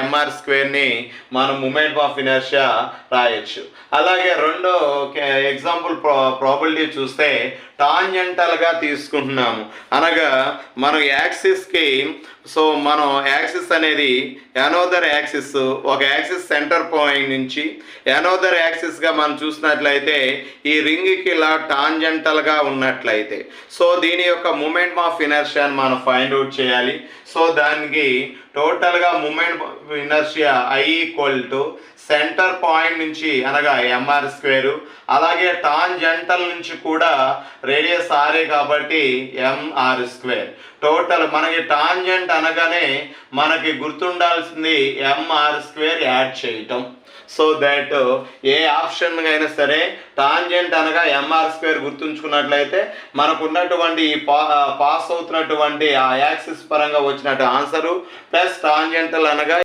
MR స్క్వేర్ని మనం moment of inertia రాయొచ్చు. అలాగే రెండో ఎగ్జాంపుల్ ప్రాబిలిటీ చూస్తే టాంజెంటల్గా తీసుకుంటున్నాము, అనగా మనం యాక్సిస్కి, సో మనం యాక్సిస్ అనేది ఎనోదర్ యాక్సిస్, ఒక యాక్సిస్ సెంటర్ పాయింట్ నుంచి ఎనోదర్ యాక్సిస్గా మనం చూసినట్లయితే ఈ రింగ్కి ఇలా టాంజెంటల్గా ఉన్నట్లయితే సో దీని యొక్క మూమెంట్ ఆఫ్ ఇనర్షియాని మనం ఫైండ్ అవుట్ చేయాలి. సో దానికి టోటల్గా moment of inertia I equal to centre point నుంచి అనగా ఎంఆర్ స్క్వేరు, అలాగే టాంజెంటల్ నుంచి కూడా రేడియస్ ఆరే కాబట్టి ఎంఆర్ స్క్వేర్. టోటల్ మనకి టాంజెంట్ అనగానే మనకి గుర్తుండాల్సింది ఎంఆర్ స్క్వేర్ యాడ్ చేయటం. సో దట్ ఏ ఆప్షన్ అయినా సరే టాంజెంట్ అనగా ఎంఆర్ స్క్వేర్ గుర్తుంచుకున్నట్లయితే మనకు ఉన్నటువంటి ఈ పాస్ అవుతున్నటువంటి ఆ యాక్సిస్ పరంగా వచ్చినట్టు ఆన్సరు ప్లస్ టాంజెంటల్ అనగా